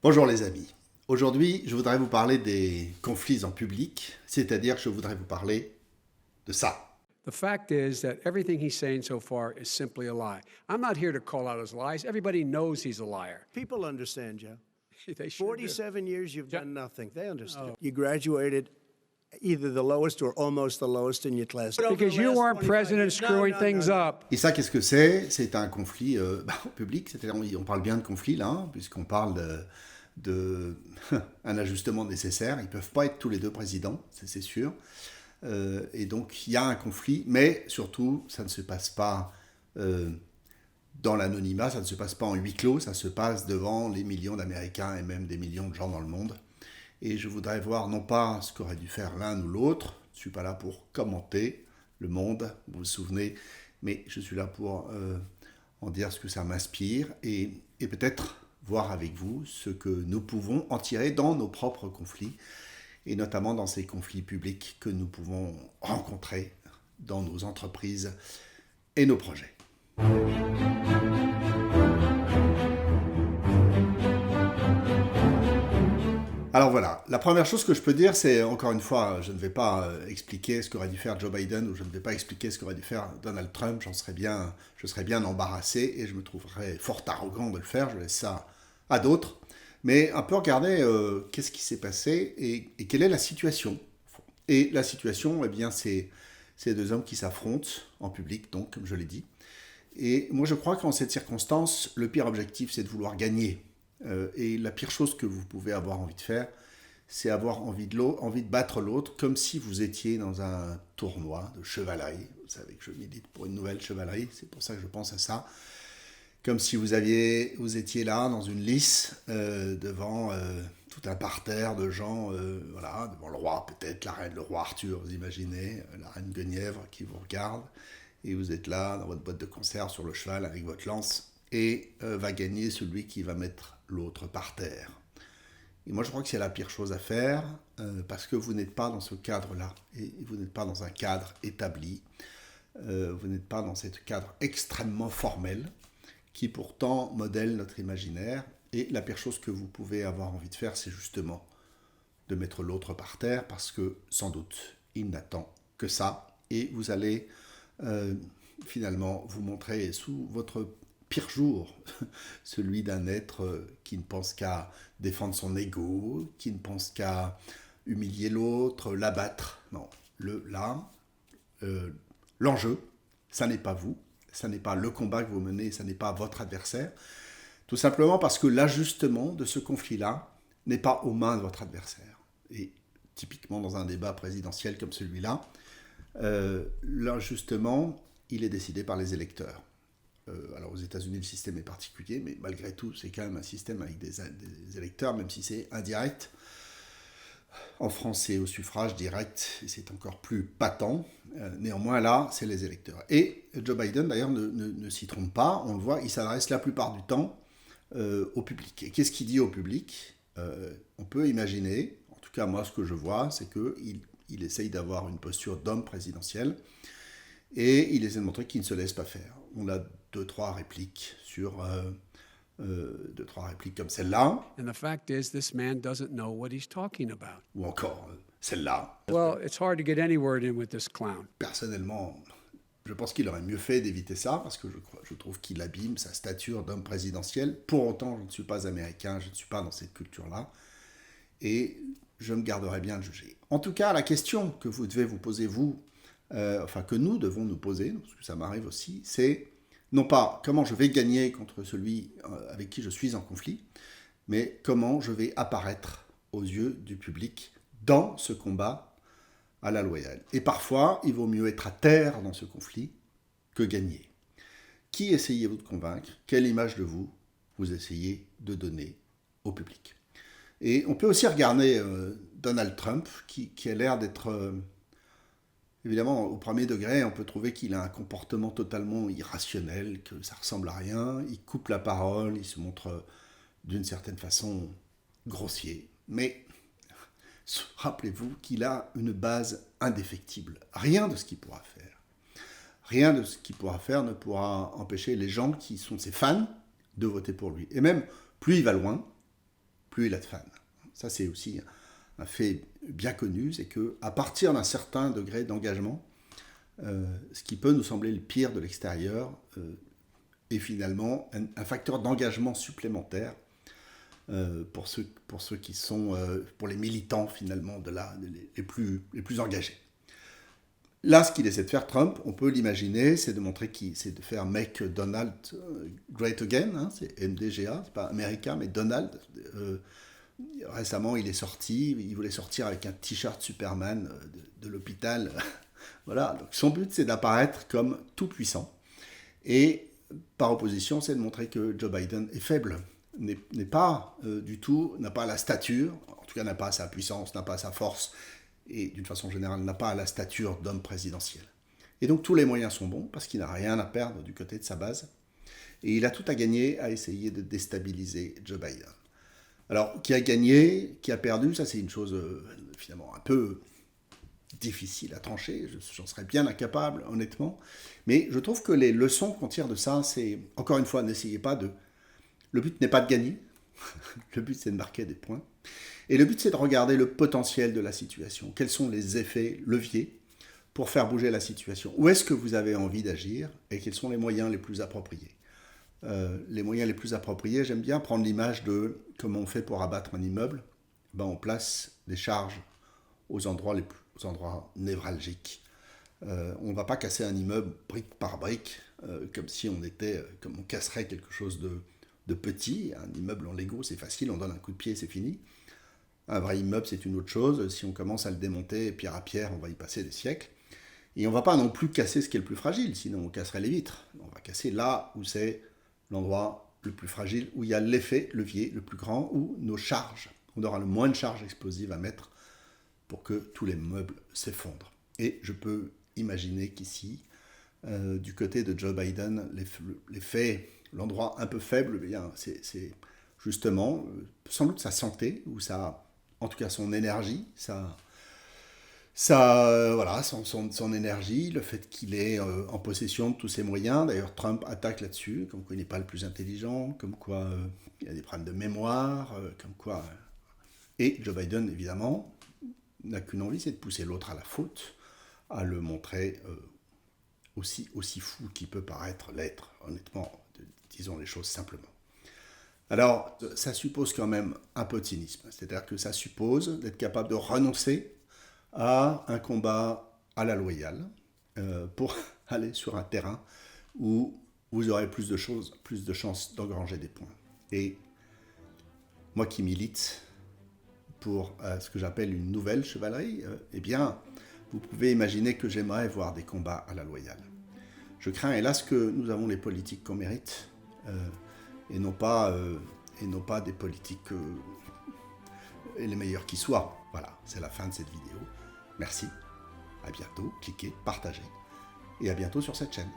Bonjour les amis. Aujourd'hui, je voudrais vous parler des conflits en public, c'est-à-dire que je voudrais vous parler de ça. The fact is that everything he's saying so far is simply a lie. I'm not here to call out his lies. Everybody knows he's a liar. People understand, Joe. They sure do. 47 years, you've Jo- done nothing. They understand. Oh. You graduated either the lowest or almost the lowest in your class. Because you weren't president screwing things up. Et ça, qu'est-ce que c'est? C'est un conflit en public, c'est-à-dire on parle bien de conflit là, hein, puisqu'on parle de un ajustement nécessaire. Ils ne peuvent pas être tous les deux présidents, c'est sûr. Et donc il y a un conflit, mais surtout, ça ne se passe pas dans l'anonymat, ça ne se passe pas en huis clos, ça se passe devant les millions d'Américains et même des millions de gens dans le monde. Et je voudrais voir non pas ce qu'aurait dû faire l'un ou l'autre, je ne suis pas là pour commenter le monde, vous vous souvenez, mais je suis là pour en dire ce que ça m'inspire et peut-être voir avec vous ce que nous pouvons en tirer dans nos propres conflits, et notamment dans ces conflits publics que nous pouvons rencontrer dans nos entreprises et nos projets. Alors voilà, la première chose que je peux dire, c'est, encore une fois, je ne vais pas expliquer ce qu'aurait dû faire Joe Biden ou je ne vais pas expliquer ce qu'aurait dû faire Donald Trump, je serais bien embarrassé et je me trouverais fort arrogant de le faire, je laisse ça à d'autres. Mais un peu regarder qu'est-ce qui s'est passé et quelle est la situation. Et la situation, eh bien, c'est ces deux hommes qui s'affrontent en public, donc, comme je l'ai dit. Et moi, je crois qu'en cette circonstance, le pire objectif, c'est de vouloir gagner. Et la pire chose que vous pouvez avoir envie de faire, c'est avoir envie de battre l'autre, comme si vous étiez dans un tournoi de chevalerie. Vous savez que je milite pour une nouvelle chevalerie, c'est pour ça que je pense à ça. Comme si vous étiez là, dans une lice, devant tout un parterre de gens, voilà, devant le roi peut-être, la reine, le roi Arthur, vous imaginez, la reine Guenièvre qui vous regarde, et vous êtes là, dans votre boîte de conserve, sur le cheval, avec votre lance, et va gagner celui qui va mettre l'autre par terre. Et moi, je crois que c'est la pire chose à faire, parce que vous n'êtes pas dans ce cadre-là, et vous n'êtes pas dans un cadre établi, vous n'êtes pas dans ce cadre extrêmement formel, qui pourtant modèle notre imaginaire. Et la pire chose que vous pouvez avoir envie de faire, c'est justement de mettre l'autre par terre, parce que sans doute, il n'attend que ça, et vous allez finalement vous montrer sous votre pire jour, celui d'un être qui ne pense qu'à défendre son ego, qui ne pense qu'à humilier l'autre, l'abattre. Non, l'enjeu, ça n'est pas vous, ça n'est pas le combat que vous menez, ça n'est pas votre adversaire, tout simplement parce que l'ajustement de ce conflit-là n'est pas aux mains de votre adversaire. Et typiquement dans un débat présidentiel comme celui-là, l'ajustement, il est décidé par les électeurs. Alors aux États-Unis, le système est particulier, mais malgré tout, c'est quand même un système avec des électeurs, même si c'est indirect. En France, c'est au suffrage direct, et c'est encore plus patent. Néanmoins, là, c'est les électeurs. Et Joe Biden, d'ailleurs, ne s'y trompe pas. On le voit, il s'adresse la plupart du temps au public. Et qu'est-ce qu'il dit au public? On peut imaginer, en tout cas, moi, ce que je vois, c'est qu'il essaye d'avoir une posture d'homme présidentiel, et il essaie de montrer qu'il ne se laisse pas faire. On a deux, trois répliques comme celle-là, And the fact is, this man doesn't know what he's talking about. ou encore celle-là. Well, it's hard to get any word in with this clown. Personnellement, je pense qu'il aurait mieux fait d'éviter ça, parce que je trouve qu'il abîme sa stature d'homme présidentiel. Pour autant, je ne suis pas américain, je ne suis pas dans cette culture-là, et je me garderai bien de juger. En tout cas, la question que vous devez vous poser, que nous devons nous poser, parce que ça m'arrive aussi, c'est non pas comment je vais gagner contre celui avec qui je suis en conflit, mais comment je vais apparaître aux yeux du public dans ce combat à la loyale. Et parfois, il vaut mieux être à terre dans ce conflit que gagner. Qui essayez-vous de convaincre? Quelle image de vous essayez de donner au public? Et on peut aussi regarder Donald Trump, qui a l'air d'être... évidemment, au premier degré, on peut trouver qu'il a un comportement totalement irrationnel, que ça ressemble à rien. Il coupe la parole, il se montre d'une certaine façon grossier. Mais rappelez-vous qu'il a une base indéfectible. Rien de ce qu'il pourra faire ne pourra empêcher les gens qui sont ses fans de voter pour lui. Et même, plus il va loin, plus il a de fans. Ça, c'est aussi un fait bien connu, c'est qu'à partir d'un certain degré d'engagement, ce qui peut nous sembler le pire de l'extérieur est finalement un facteur d'engagement supplémentaire pour ceux qui sont, pour les militants finalement les plus engagés. Là, ce qu'il essaie de faire Trump, on peut l'imaginer, c'est de montrer c'est de faire Make Donald Great Again, hein, c'est MDGA, c'est pas America, mais Donald. Récemment, il voulait sortir avec un t-shirt Superman de l'hôpital. Voilà, donc son but, c'est d'apparaître comme tout puissant. Et par opposition, c'est de montrer que Joe Biden est faible, n'est pas du tout, n'a pas la stature, en tout cas n'a pas sa puissance, n'a pas sa force, et d'une façon générale n'a pas la stature d'homme présidentiel. Et donc tous les moyens sont bons, parce qu'il n'a rien à perdre du côté de sa base, et il a tout à gagner à essayer de déstabiliser Joe Biden. Alors, qui a gagné, qui a perdu, ça c'est une chose finalement un peu difficile à trancher, j'en serais bien incapable, honnêtement, mais je trouve que les leçons qu'on tire de ça, c'est, encore une fois, n'essayez pas de... Le but n'est pas de gagner, le but c'est de marquer des points, et le but c'est de regarder le potentiel de la situation, quels sont les effets leviers pour faire bouger la situation, où est-ce que vous avez envie d'agir, et quels sont les moyens les plus appropriés. Les moyens les plus appropriés, j'aime bien prendre l'image de comment on fait pour abattre un immeuble. On place des charges aux endroits névralgiques. On ne va pas casser un immeuble brique par brique, comme on casserait quelque chose de petit. Un immeuble en Lego, c'est facile, on donne un coup de pied, c'est fini. Un vrai immeuble, c'est une autre chose. Si on commence à le démonter pierre à pierre, on va y passer des siècles. Et on ne va pas non plus casser ce qui est le plus fragile, sinon on casserait les vitres. On va casser là où c'est l'endroit le plus fragile, où il y a l'effet levier le plus grand, où nos charges, on aura le moins de charges explosives à mettre pour que tous les meubles s'effondrent. Et je peux imaginer qu'ici, du côté de Joe Biden, l'effet, l'endroit un peu faible, c'est justement sans doute sa santé, ou en tout cas son énergie, son énergie, le fait qu'il est en possession de tous ses moyens. D'ailleurs, Trump attaque là-dessus, comme quoi il n'est pas le plus intelligent, comme quoi il y a des problèmes de mémoire, comme quoi... Et Joe Biden, évidemment, n'a qu'une envie, c'est de pousser l'autre à la faute, à le montrer aussi fou qu'il peut paraître l'être, honnêtement, disons les choses simplement. Alors, ça suppose quand même un peu de cynisme, c'est-à-dire que ça suppose d'être capable de renoncer à un combat à la loyale pour aller sur un terrain où vous aurez plus de chances d'engranger des points. Et moi qui milite pour ce que j'appelle une nouvelle chevalerie, eh bien, vous pouvez imaginer que j'aimerais voir des combats à la loyale. Je crains hélas que nous avons les politiques qu'on mérite et non pas des politiques les meilleurs qui soient. Voilà, c'est la fin de cette vidéo. Merci, à bientôt, cliquez, partagez, et à bientôt sur cette chaîne.